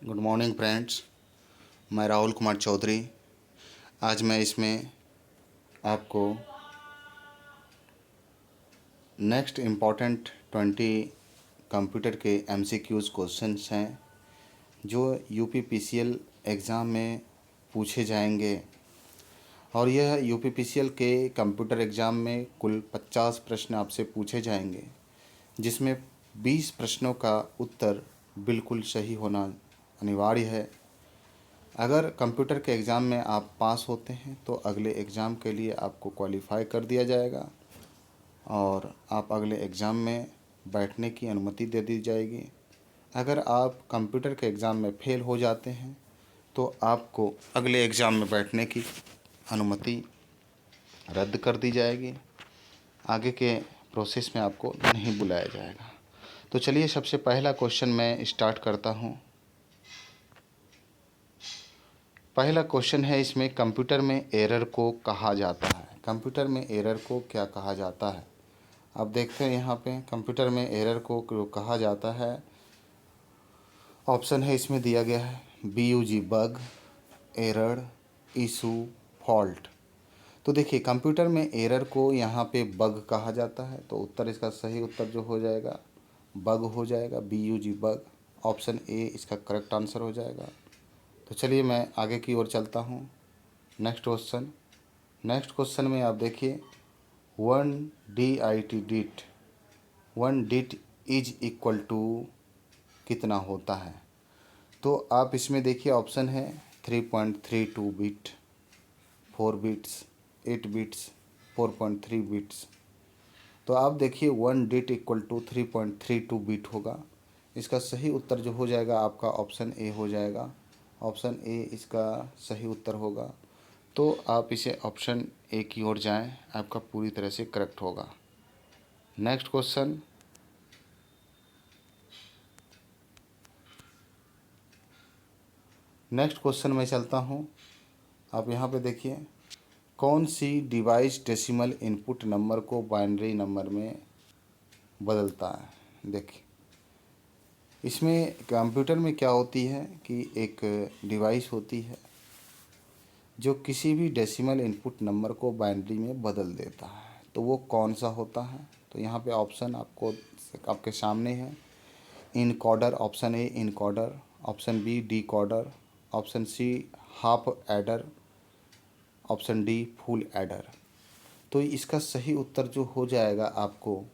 Good morning friends. मैं राहुल कुमार चौधरी। आज मैं इसमें आपको नेक्स्ट इम्पॉर्टेंट 20 कंप्यूटर के एमसीक्यूज़ क्वेश्चंस हैं जो यूपीपीसीएल एग्ज़ाम में पूछे जाएंगे। और यह यूपीपीसीएल के कंप्यूटर एग्ज़ाम में कुल 50 प्रश्न आपसे पूछे जाएंगे, जिसमें 20 प्रश्नों का उत्तर बिल्कुल सही होना अनिवार्य है। अगर कंप्यूटर के एग्ज़ाम में आप पास होते हैं तो अगले एग्ज़ाम के लिए आपको क्वालिफ़ाई कर दिया जाएगा और आप अगले एग्ज़ाम में बैठने की अनुमति दे दी जाएगी। अगर आप कंप्यूटर के एग्ज़ाम में फ़ेल हो जाते हैं तो आपको अगले एग्ज़ाम में बैठने की अनुमति रद्द कर दी जाएगी। आगे के प्रोसेस में आपको नहीं बुलाया जाएगा। तो चलिए सबसे पहला क्वेश्चन मैं स्टार्ट करता हूँ। पहला क्वेश्चन है इसमें, कंप्यूटर में एरर को कहा जाता है। कंप्यूटर में एरर को क्या कहा जाता है? आप देखते हैं यहाँ पे कंप्यूटर में एरर को कहा जाता है। ऑप्शन है इसमें दिया गया है BUG bug, error, issue, fault. तो देखिए कंप्यूटर में एरर को यहाँ पे बग कहा जाता है, तो उत्तर इसका सही उत्तर जो हो जाएगा बग हो जाएगा, BUG बग। ऑप्शन ए इसका करेक्ट आंसर हो जाएगा। तो चलिए मैं आगे की ओर चलता हूँ। नेक्स्ट क्वेश्चन में आप देखिए 1 डिट 1 डिट इज इक्वल टू कितना होता है? तो आप इसमें देखिए ऑप्शन है 3.32 बिट, 4 बिट्स, 8 बिट्स, 4.3 बिट्स। तो आप देखिए 1 डिट इक्वल टू 3.32 बिट होगा। इसका सही उत्तर जो हो जाएगा आपका ऑप्शन ए हो जाएगा। ऑप्शन ए इसका सही उत्तर होगा। तो आप इसे ऑप्शन ए की ओर जाएं, आपका पूरी तरह से करेक्ट होगा। नेक्स्ट क्वेश्चन में चलता हूं। आप यहां पे देखिए कौन सी डिवाइस डेसिमल इनपुट नंबर को बाइनरी नंबर में बदलता है? देखिए इसमें कंप्यूटर में क्या होती है कि एक डिवाइस होती है जो किसी भी डेसिमल इनपुट नंबर को बाइनरी में बदल देता है। तो वो कौन सा होता है? तो यहाँ पे ऑप्शन आपके सामने है। Encoder, option A encoder, option B decoder, option C half adder, option D full adder. तो इसका सही उत्तर जो हो जाएगा आपको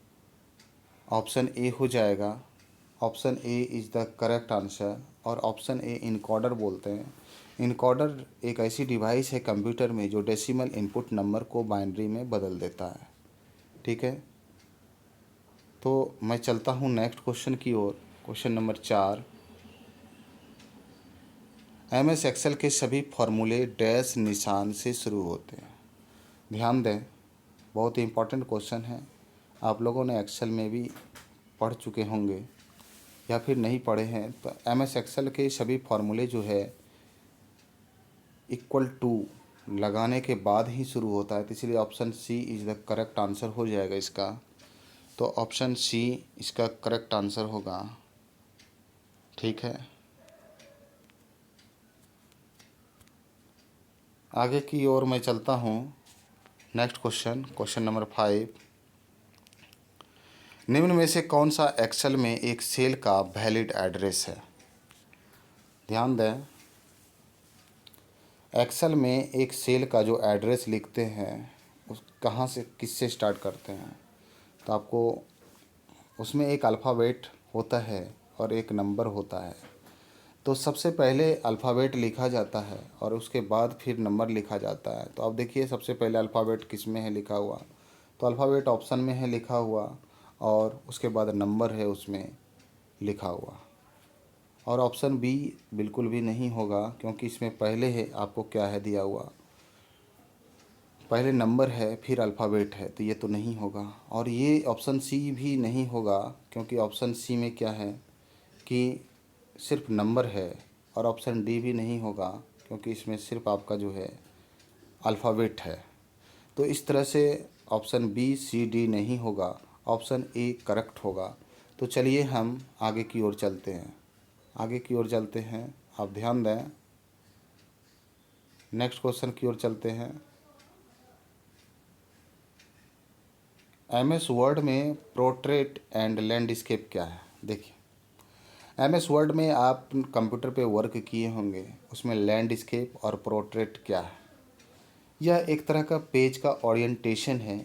ऑप्शन ए हो जाएगा। Option A is the correct answer. और ऑप्शन ए इनकोडर बोलते हैं। इनकोडर एक ऐसी डिवाइस है कंप्यूटर में जो डेसिमल इनपुट नंबर को बाइनरी में बदल देता है। ठीक है, तो मैं चलता हूँ नेक्स्ट क्वेश्चन की ओर। क्वेश्चन नंबर 4, MS एक्सेल के सभी फॉर्मूले डैश निशान से शुरू होते हैं। ध्यान दें, बहुत ही इम्पोर्टेंट क्वेश्चन है। आप लोगों ने एक्सेल में भी पढ़ चुके होंगे या फिर नहीं पढ़े हैं। तो MS एक्सेल के सभी फॉर्मूले जो है इक्वल टू लगाने के बाद ही शुरू होता है, तो इसलिए option C is the correct answer हो जाएगा इसका। तो ऑप्शन सी इसका करेक्ट आंसर होगा। ठीक है, आगे की ओर मैं चलता हूँ। नेक्स्ट क्वेश्चन नंबर 5, निम्न में से कौन सा एक्सेल में एक सेल का वैलिड एड्रेस है? ध्यान दें, एक्सेल में एक सेल का जो एड्रेस लिखते हैं उस कहाँ से किससे स्टार्ट करते हैं? तो आपको उसमें एक अल्फ़ाबेट होता है और एक नंबर होता है। तो सबसे पहले अल्फ़ाबेट लिखा जाता है और उसके बाद फिर नंबर लिखा जाता है। तो आप देखिए सबसे पहले अल्फ़ाबेट किस में है लिखा हुआ? तो अल्फ़ाबेट ऑप्शन में है लिखा हुआ और उसके बाद नंबर है उसमें लिखा हुआ। और ऑप्शन बी बिल्कुल भी नहीं होगा, क्योंकि इसमें पहले है आपको क्या है दिया हुआ, पहले नंबर है फिर अल्फ़ाबेट है, तो ये तो नहीं होगा। और ये ऑप्शन सी भी नहीं होगा, क्योंकि ऑप्शन सी में क्या है कि सिर्फ नंबर है। और ऑप्शन डी भी नहीं होगा, क्योंकि इसमें सिर्फ आपका जो है अल्फ़ाबेट है। तो इस तरह से ऑप्शन बी सी डी नहीं होगा, ऑप्शन ए करेक्ट होगा। तो चलिए हम आगे की ओर चलते हैं। आगे की ओर चलते हैं, आप ध्यान दें। नेक्स्ट क्वेश्चन की ओर चलते हैं। एमएस वर्ड में पोर्ट्रेट एंड लैंडस्केप क्या है? देखिए, एमएस वर्ड में आप कंप्यूटर पे वर्क किए होंगे, उसमें लैंडस्केप और पोर्ट्रेट क्या है? यह एक तरह का पेज का ओरिएंटेशन है।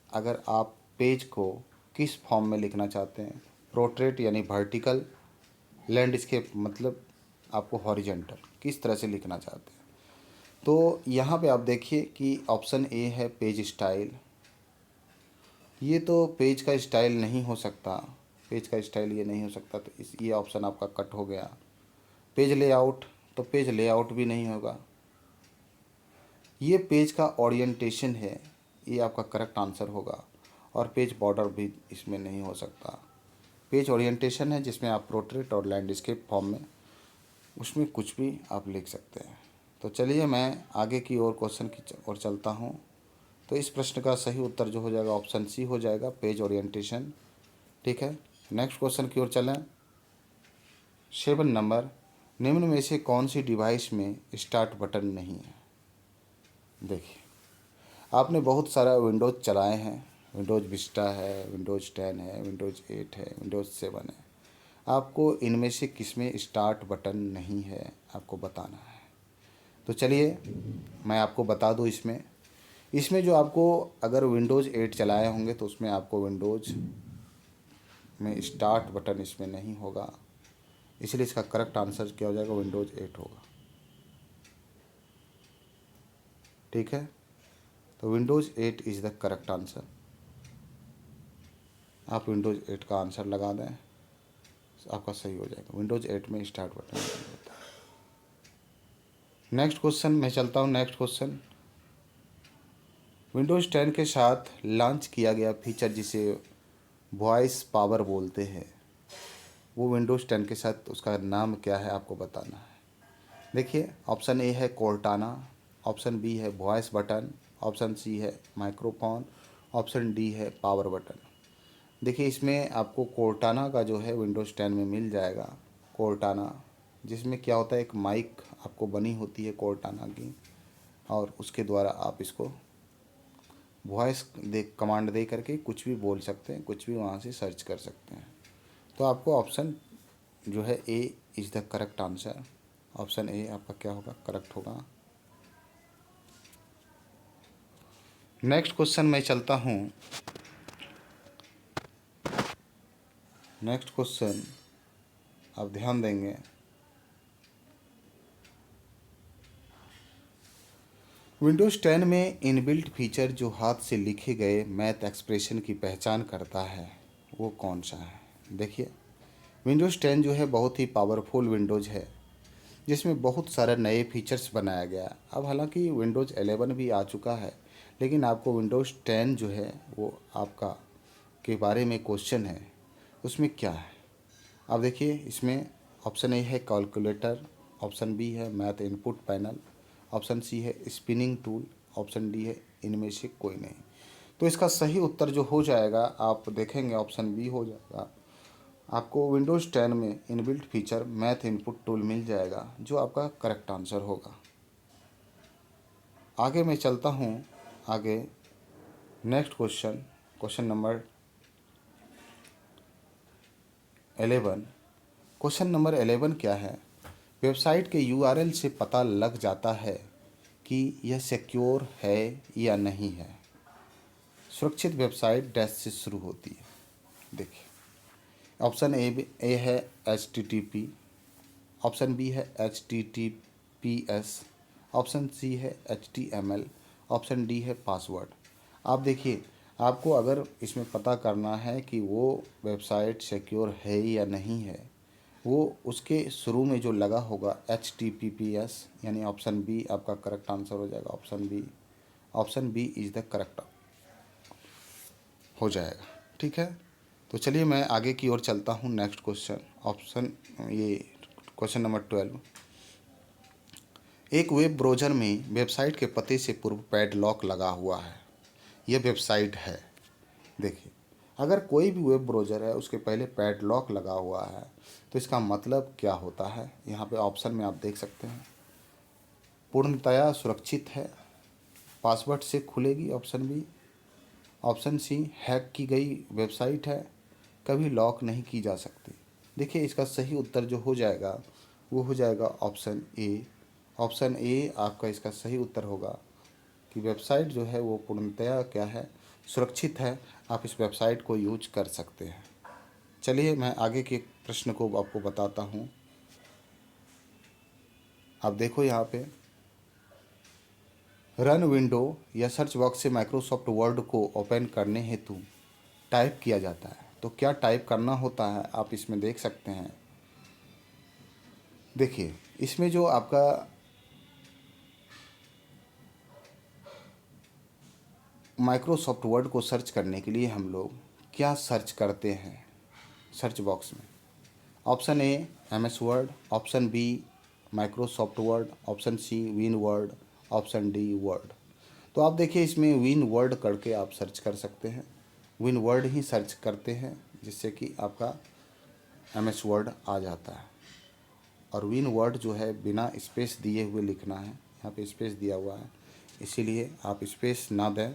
अगर आप पेज को किस फॉर्म में लिखना चाहते हैं, पोर्ट्रेट यानी वर्टिकल, लैंडस्केप मतलब आपको हॉरिजॉन्टल, किस तरह से लिखना चाहते हैं। तो यहाँ पे आप देखिए कि ऑप्शन ए है पेज स्टाइल। ये तो पेज का स्टाइल नहीं हो सकता, पेज का स्टाइल ये नहीं हो सकता, तो ये ऑप्शन आपका कट हो गया। पेज लेआउट, तो पेज लेआउट भी नहीं होगा। ये पेज का ओरिएंटेशन है, ये आपका करेक्ट आंसर होगा। और पेज बॉर्डर भी इसमें नहीं हो सकता। पेज ओरिएंटेशन है जिसमें आप पोर्ट्रेट और लैंडस्केप फॉर्म में उसमें कुछ भी आप लिख सकते हैं। तो चलिए मैं आगे की ओर क्वेश्चन की ओर चलता हूँ। तो इस प्रश्न का सही उत्तर जो हो जाएगा ऑप्शन सी हो जाएगा, पेज ओरिएंटेशन। ठीक है, नेक्स्ट क्वेश्चन की ओर चलें। 7 नंबर, निम्न में से कौन सी डिवाइस में स्टार्ट बटन नहीं है? देखिए, आपने बहुत सारा विंडोज़ चलाए हैं, विंडोज़ विस्टा है, विंडोज़ 10 है, विंडोज़ 8 है, विंडोज़ 7 है। आपको इनमें से किस में स्टार्ट बटन नहीं है, आपको बताना है। तो चलिए मैं आपको बता दूं। इसमें जो आपको अगर विंडोज़ 8 चलाए होंगे तो उसमें आपको विंडोज़ में स्टार्ट बटन इसमें नहीं होगा, इसलिए इसका करेक्ट आंसर क्या हो जाएगा, विंडोज़ 8 होगा। ठीक है, तो Windows 8 is the correct answer. आप विंडोज़ 8 का आंसर लगा दें, आपका सही हो जाएगा। विंडोज़ 8 में स्टार्ट बटन नहीं होता। नेक्स्ट क्वेश्चन मैं चलता हूँ। नेक्स्ट क्वेश्चन, विंडोज़ 10 के साथ लॉन्च किया गया फीचर जिसे वॉइस पावर बोलते हैं, वो विंडोज़ 10 के साथ उसका नाम क्या है, आपको बताना है। देखिए, ऑप्शन ए है कोर्टाना, ऑप्शन बी है वॉइस बटन, ऑप्शन सी है माइक्रोफोन, ऑप्शन डी है पावर बटन। देखिए, इसमें आपको कोर्टाना का जो है विंडोज़ 10 में मिल जाएगा। कोर्टाना, जिसमें क्या होता है, एक माइक आपको बनी होती है कोर्टाना की, और उसके द्वारा आप इसको वॉइस दे कमांड दे करके कुछ भी बोल सकते हैं, कुछ भी वहाँ से सर्च कर सकते हैं। तो आपको ऑप्शन जो है A is the correct answer. Option A आपका क्या होगा, करेक्ट होगा। नेक्स्ट क्वेश्चन मैं चलता हूँ। नेक्स्ट क्वेश्चन आप ध्यान देंगे। विंडोज़ 10 में इनबिल्ट फीचर जो हाथ से लिखे गए मैथ एक्सप्रेशन की पहचान करता है, वो कौन सा है? देखिए, विंडोज़ 10 जो है बहुत ही पावरफुल विंडोज़ है, जिसमें बहुत सारे नए फीचर्स बनाया गया। अब हालांकि विंडोज़ 11 भी आ चुका है, लेकिन आपको विंडोज़ 10 जो है वो आपका के बारे में क्वेश्चन है, उसमें क्या है। अब देखिए, इसमें ऑप्शन ए है कैलकुलेटर, ऑप्शन बी है math input panel, option C है स्पिनिंग टूल, ऑप्शन डी है इनमें से कोई नहीं। तो इसका सही उत्तर जो हो जाएगा, आप देखेंगे ऑप्शन बी हो जाएगा। आपको विंडोज़ 10 में inbuilt feature math input tool मिल जाएगा, जो आपका करेक्ट आंसर होगा। आगे मैं चलता हूँ। आगे next question, question number 11। Question number 11 क्या है? वेबसाइट के यूआरएल से पता लग जाता है कि यह सिक्योर है या नहीं है। सुरक्षित वेबसाइट डैश से शुरू होती है। देखिए, ऑप्शन ए है HTTP, ऑप्शन बी है HTTPS, ऑप्शन सी है HTML, ऑप्शन डी है पासवर्ड। आप देखिए, आपको अगर इसमें पता करना है कि वो वेबसाइट सिक्योर है या नहीं है, वो उसके शुरू में जो लगा होगा HTTPS, यानी ऑप्शन बी आपका करेक्ट आंसर हो जाएगा। Option B is the correct हो जाएगा। ठीक है, तो चलिए मैं आगे की ओर चलता हूँ। नेक्स्ट क्वेश्चन, ये क्वेश्चन नंबर 12। एक वेब ब्राउज़र में वेबसाइट के पते से पूर्व पैडलॉक लगा हुआ है, यह वेबसाइट है। देखिए, अगर कोई भी वेब ब्राउज़र है उसके पहले पैडलॉक लगा हुआ है तो इसका मतलब क्या होता है, यहाँ पे ऑप्शन में आप देख सकते हैं। पूर्णतया सुरक्षित है, पासवर्ड से खुलेगी, option B. Option C, hack की गई वेबसाइट है, कभी लॉक नहीं की जा सकती। देखिए इसका सही उत्तर जो हो जाएगा वो हो जाएगा ऑप्शन ए। ऑप्शन ए आपका इसका सही उत्तर होगा कि वेबसाइट जो है वो पूर्णतया क्या है, सुरक्षित है, आप इस वेबसाइट को यूज कर सकते हैं। चलिए मैं आगे के प्रश्न को आपको बताता हूँ। आप देखो यहाँ पे, रन विंडो या सर्च बॉक्स से माइक्रोसॉफ्ट वर्ड को ओपन करने हेतु टाइप किया जाता है, तो क्या टाइप करना होता है आप इसमें देख सकते हैं। देखिए इसमें जो आपका माइक्रोसॉफ्ट वर्ड को सर्च करने के लिए हम लोग क्या सर्च करते हैं सर्च बॉक्स में। Option A MS Word, option B Microsoft Word, option C Win Word, option D Word. तो आप देखिए इसमें विन वर्ड करके आप सर्च कर सकते हैं, विन वर्ड ही सर्च करते हैं जिससे कि आपका एमएस वर्ड आ जाता है। और विन वर्ड जो है बिना स्पेस दिए हुए लिखना है, यहाँ पे स्पेस दिया हुआ है इसीलिए आप स्पेस ना दें,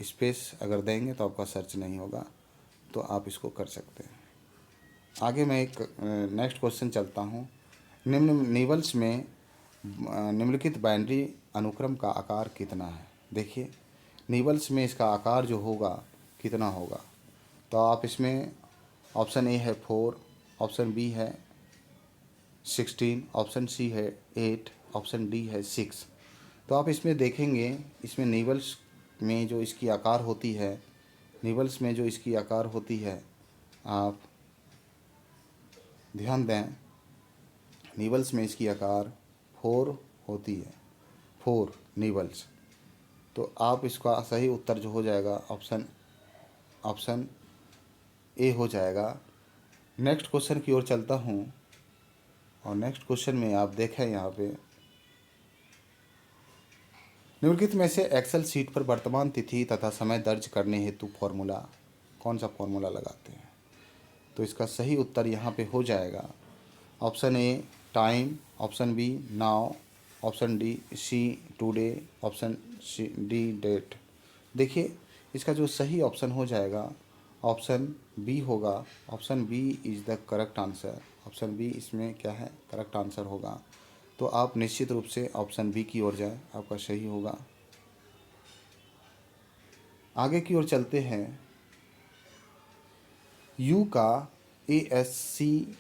स्पेस अगर देंगे तो आपका सर्च नहीं होगा, तो आप इसको कर सकते हैं। आगे मैं एक नेक्स्ट क्वेश्चन चलता हूँ। निबल्स में निम्नलिखित बाइनरी अनुक्रम का आकार कितना है। देखिए निबल्स में इसका आकार जो होगा कितना होगा, तो आप इसमें ऑप्शन ए है 4, ऑप्शन बी है 16, ऑप्शन सी है 8, ऑप्शन डी है 6। तो आप इसमें देखेंगे, इसमें निबल्स में जो इसकी आकार होती है, निबल्स में जो इसकी आकार होती है, आप ध्यान दें, निबल्स में इसकी आकार 4 होती है, 4 निबल्स। तो आप इसका सही उत्तर जो हो जाएगा ऑप्शन ए हो जाएगा। नेक्स्ट क्वेश्चन की ओर चलता हूँ, और नेक्स्ट क्वेश्चन में आप देखें यहाँ पे, निम्नलिखित में से एक्सेल शीट पर वर्तमान तिथि तथा समय दर्ज करने हेतु फॉर्मूला, कौन सा फॉर्मूला लगाते हैं। तो इसका सही उत्तर यहाँ पे हो जाएगा option A time, option B now, option D C today, option C D date. देखिए इसका जो सही ऑप्शन हो जाएगा ऑप्शन बी होगा। Option B is the correct answer. Option B इसमें क्या है, करेक्ट आंसर होगा। तो आप निश्चित रूप से ऑप्शन बी की ओर जाएं, आपका सही होगा। आगे की ओर चलते हैं। यू का ASCII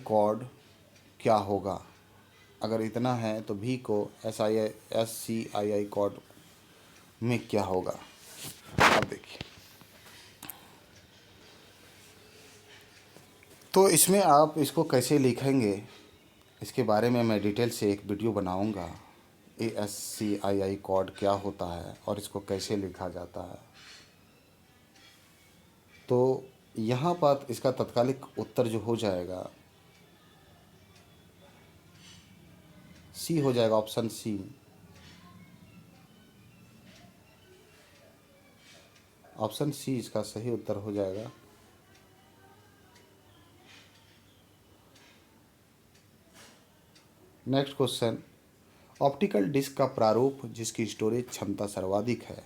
कोड क्या होगा। अगर इतना है तो भी को SCII कोड में क्या होगा। अब देखिए, तो इसमें आप इसको कैसे लिखेंगे इसके बारे में मैं डिटेल से एक वीडियो बनाऊंगा। ASCII कोड क्या होता है और इसको कैसे लिखा जाता है। तो यहाँ पर इसका तत्कालिक उत्तर जो हो जाएगा सी हो जाएगा, ऑप्शन सी। ऑप्शन सी इसका सही उत्तर हो जाएगा। नेक्स्ट क्वेश्चन, ऑप्टिकल डिस्क का प्रारूप जिसकी स्टोरेज क्षमता सर्वाधिक है,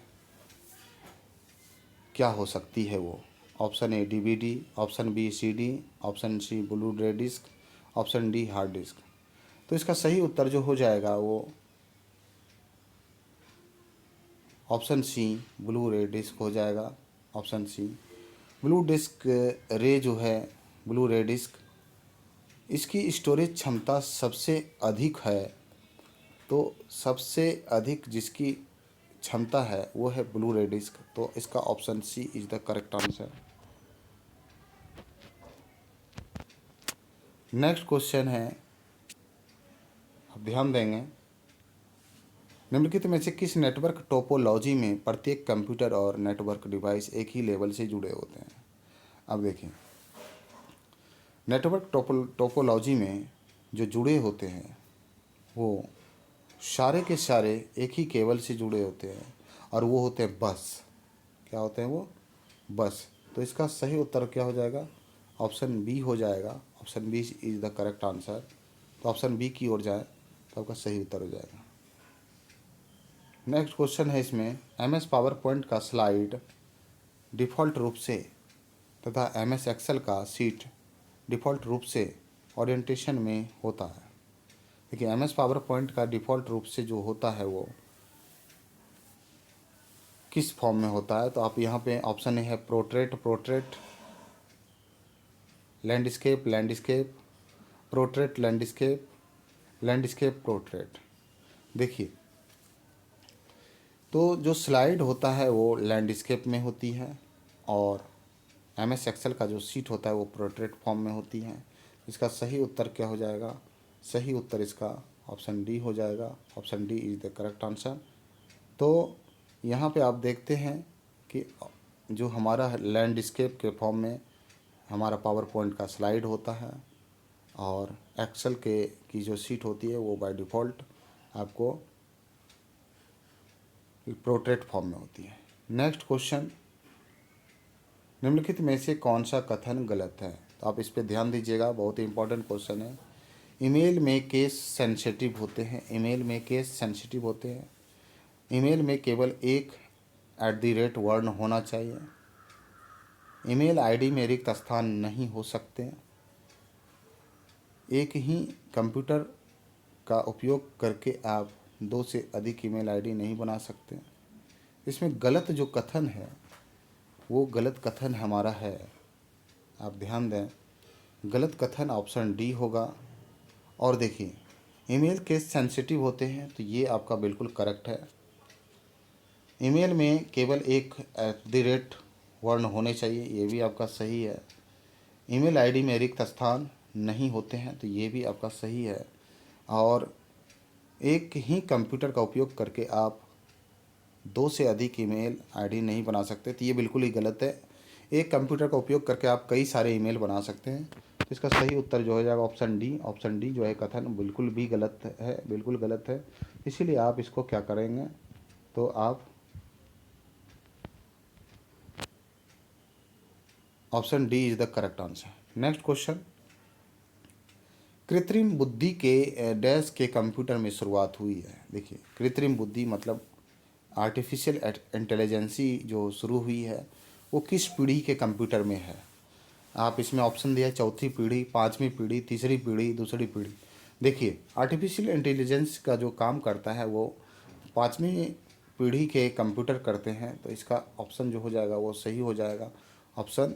क्या हो सकती है वो। Option A DVD, option B CD, option C blu ray disc, option D hard disk. तो इसका सही उत्तर जो हो जाएगा वो option C blu ray disc हो जाएगा। ऑप्शन सी ब्लू डिस्क रे जो है, ब्लू रे डिस्क, इसकी स्टोरेज क्षमता सबसे अधिक है। तो सबसे अधिक जिसकी क्षमता है वो है ब्लू रे डिस्क। तो इसका option C is the correct answer. Next question है, आप ध्यान देंगे, निम्नलिखित में से किस नेटवर्क टोपोलॉजी में प्रत्येक कंप्यूटर और नेटवर्क डिवाइस एक ही लेवल से जुड़े होते हैं। अब देखिए, नेटवर्क टोपोलॉजी में जो जुड़े होते हैं वो सारे के सारे एक ही केबल से जुड़े होते हैं, और वो होते हैं बस। क्या होते हैं वो? बस। तो इसका सही उत्तर क्या हो जाएगा? ऑप्शन बी हो जाएगा। Option B is the correct answer. तो ऑप्शन बी की ओर जाए तो आपका सही उत्तर हो जाएगा। नेक्स्ट क्वेश्चन है इसमें, एम एस पावर पॉइंट का स्लाइड डिफ़ॉल्ट रूप से तथा एम एस एक्सेल का सीट डिफ़ॉल्ट रूप से ओरिएंटेशन में होता है। देखिए, एम एस पावर पॉइंट का डिफ़ॉल्ट रूप से जो होता है वो किस फॉर्म में होता है? तो आप यहाँ पे ऑप्शन ए है portrait, portrait, landscape, landscape, portrait, landscape, landscape, portrait. देखिए, तो जो स्लाइड होता है वो लैंडस्केप में होती है और एम एस एक्सेल का जो सीट होता है वो पोर्ट्रेट फॉर्म में होती है। इसका सही उत्तर क्या हो जाएगा? सही उत्तर इसका ऑप्शन डी हो जाएगा। Option D is the correct answer. तो यहाँ पे आप देखते हैं कि जो हमारा लैंडस्केप के फॉर्म में हमारा पावर पॉइंट का स्लाइड होता है और एक्सेल के की जो सीट होती है वो बाय डिफ़ॉल्ट आपको पोर्ट्रेट फॉर्म में होती है। नेक्स्ट क्वेश्चन, निम्नलिखित में से कौन सा कथन गलत है? तो आप इस पर ध्यान दीजिएगा, बहुत ही इंपॉर्टेंट क्वेश्चन है। ईमेल में केस सेंसिटिव होते हैं। ईमेल में केस सेंसिटिव होते हैं। ईमेल में केवल एक @ वर्ण होना चाहिए। ईमेल आईडी में रिक्त स्थान नहीं हो सकते। एक ही कंप्यूटर का उपयोग करके आप 2 से अधिक ईमेल आईडी नहीं बना सकते। इसमें गलत जो कथन है वो गलत कथन हमारा है, आप ध्यान दें, गलत कथन ऑप्शन डी होगा। और देखिए, ईमेल केस सेंसिटिव होते हैं तो ये आपका बिल्कुल करेक्ट है। ईमेल में केवल एक @ वर्ण होने चाहिए, ये भी आपका सही है। ईमेल आईडी में रिक्त स्थान नहीं होते हैं तो ये भी आपका सही है। और एक ही कंप्यूटर का उपयोग करके आप 2 से अधिक ईमेल आईडी नहीं बना सकते, तो ये बिल्कुल ही गलत है। एक कंप्यूटर का उपयोग करके आप कई सारे ईमेल बना सकते हैं। तो इसका सही उत्तर जो हो जाएगा ऑप्शन डी। ऑप्शन डी जो है कथन बिल्कुल भी गलत है, बिल्कुल गलत है। इसीलिए आप इसको क्या करेंगे, तो आप option D is the correct answer. Next question, कृत्रिम बुद्धि के डैश के कंप्यूटर में शुरुआत हुई है। देखिए, कृत्रिम बुद्धि मतलब आर्टिफिशियल इंटेलिजेंसी जो शुरू हुई है वो किस पीढ़ी के कंप्यूटर में है? आप इसमें ऑप्शन दिया है, चौथी पीढ़ी, पाँचवीं पीढ़ी, तीसरी पीढ़ी, दूसरी पीढ़ी। देखिए, आर्टिफिशियल इंटेलिजेंस का जो काम करता है वो पाँचवीं पीढ़ी के कंप्यूटर करते हैं। तो इसका ऑप्शन जो हो जाएगा वो सही हो जाएगा। ऑप्शन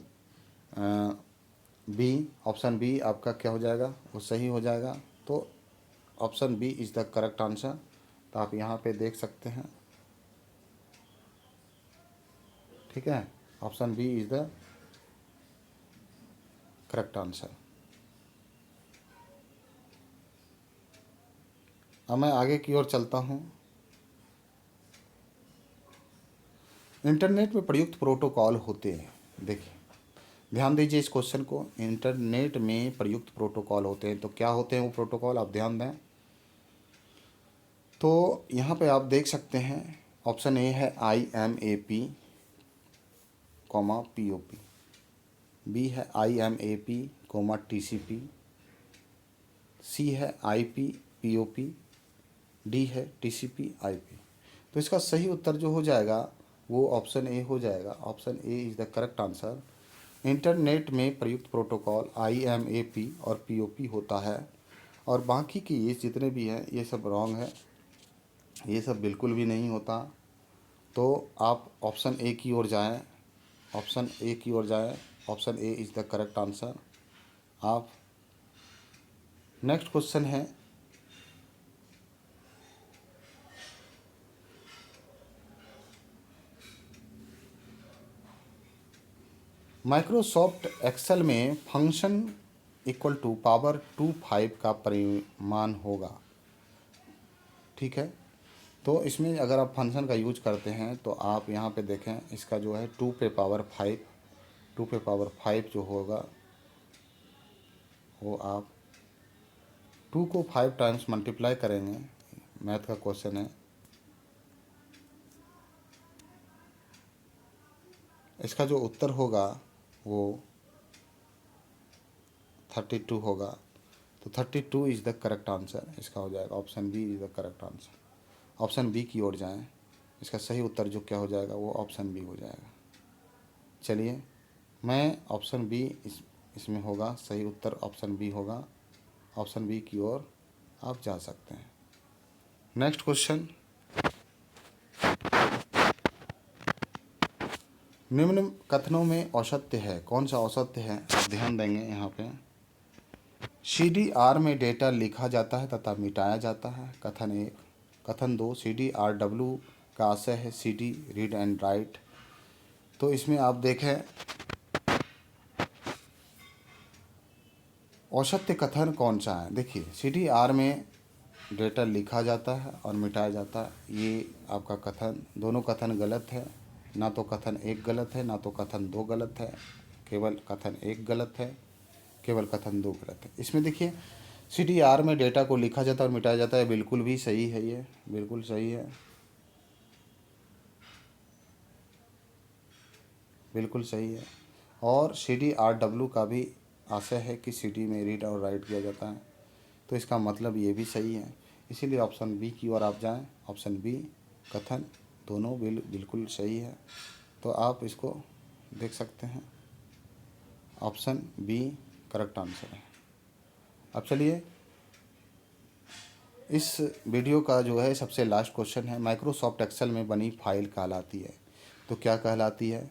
बी, ऑप्शन बी आपका क्या हो जाएगा, वो सही हो जाएगा। तो option B is the correct answer. तो आप यहाँ पे देख सकते हैं, ठीक है, option B is the correct answer. अब मैं आगे की ओर चलता हूँ। इंटरनेट में प्रयुक्त प्रोटोकॉल होते हैं। देखिए, ध्यान दीजिए इस क्वेश्चन को। इंटरनेट में प्रयुक्त प्रोटोकॉल होते हैं तो क्या होते हैं वो प्रोटोकॉल, आप ध्यान दें। तो यहाँ पे आप देख सकते हैं, ऑप्शन ए है IMAP, POP। बी है IMAP, TCP। सी है IP, POP। डी है TCP, IP। तो इसका सही उत्तर जो हो जाएगा वो ऑप्शन ए हो जाएगा। Option A is the correct answer. Internet में प्रयुक्त प्रोटोकॉल IMAP और POP होता है और बाकी की ये जितने भी हैं ये सब रॉन्ग है, ये सब बिल्कुल भी नहीं होता। तो आप ऑप्शन ए की ओर जाएं, ऑप्शन ए की ओर जाएं। Option A is the correct answer. आप नेक्स्ट क्वेश्चन है, माइक्रोसॉफ्ट एक्सेल में फंक्शन = पावर 25 का परिमाण होगा। ठीक है, तो इसमें अगर आप फंक्शन का यूज करते हैं तो आप यहाँ पे देखें, इसका जो है 2 पे पावर 5, 2 पे पावर 5 जो होगा वो आप 2 को 5 टाइम्स मल्टीप्लाई करेंगे। मैथ का क्वेश्चन है। इसका जो उत्तर होगा वो 32 होगा। तो 32 इज़ द करेक्ट आंसर, इसका हो जाएगा option B is the correct answer. Option B की ओर जाएं, इसका सही उत्तर जो क्या हो जाएगा वो ऑप्शन बी हो जाएगा। चलिए, मैं ऑप्शन बी इसमें होगा, सही उत्तर ऑप्शन बी होगा। ऑप्शन बी की ओर आप जा सकते हैं। नेक्स्ट क्वेश्चन, निम्न कथनों में औसत्य है, कौन सा औसत्य है, आप ध्यान देंगे यहाँ पे। CDR में डेटा लिखा जाता है तथा मिटाया जाता है, कथन 1। कथन 2, CDRW का आशय है CD रीड एंड राइट। तो इसमें आप देखें औसत्य कथन कौन सा है। देखिए, CDR में डेटा लिखा जाता है और मिटाया जाता है, ये आपका कथन, दोनों कथन गलत है। ना तो कथन 1 गलत है, ना तो कथन 2 गलत है, केवल कथन 1 गलत है, केवल कथन 2 गलत है। इसमें देखिए, CDR में डेटा को लिखा जाता है और मिटाया जाता है, बिल्कुल भी सही है, ये बिल्कुल सही है, बिल्कुल सही है। और CDRW का भी आशय है कि CD में रीड और राइट किया जाता है, तो इसका मतलब ये भी सही है। इसीलिए ऑप्शन बी की ओर आप जाएं। ऑप्शन बी कथन दोनों बिल्कुल सही है, तो आप इसको देख सकते हैं, ऑप्शन बी करेक्ट आंसर है। अब चलिए, इस वीडियो का जो है सबसे लास्ट क्वेश्चन है, माइक्रोसॉफ्ट एक्सेल में बनी फाइल कहलाती है। तो क्या कहलाती है?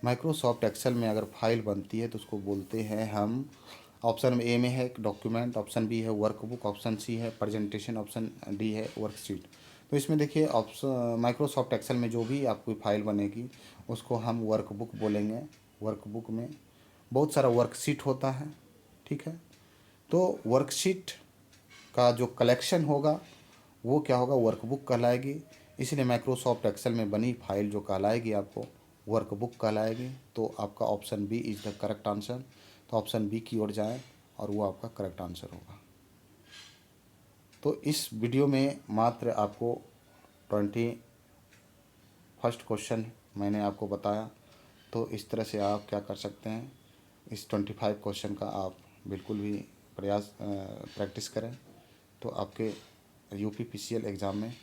माइक्रोसॉफ्ट एक्सेल में अगर फाइल बनती है तो उसको बोलते हैं हम, ऑप्शन ए में है डॉक्यूमेंट, ऑप्शन बी है वर्कबुक, ऑप्शन सी है प्रेजेंटेशन, ऑप्शन डी है वर्कशीट। तो इसमें देखिए, ऑप्शन माइक्रोसॉफ्ट एक्सेल में जो भी आपकी फाइल बनेगी उसको हम वर्कबुक बोलेंगे। वर्कबुक में बहुत सारा वर्कशीट होता है, ठीक है। तो वर्कशीट का जो कलेक्शन होगा वो क्या होगा, वर्कबुक कहलाएगी। इसलिए माइक्रोसॉफ्ट एक्सेल में बनी फाइल जो कहलाएगी आपको वर्कबुक कहलाएगी। तो आपका option B is the correct answer. तो ऑप्शन बी की ओर जाएं और वो आपका करेक्ट आंसर होगा। तो इस वीडियो में मात्र आपको 21st क्वेश्चन मैंने आपको बताया। तो इस तरह से आप क्या कर सकते हैं, इस 25 क्वेश्चन का आप बिल्कुल भी प्रयास प्रैक्टिस करें, तो आपके UPPCL एग्ज़ाम में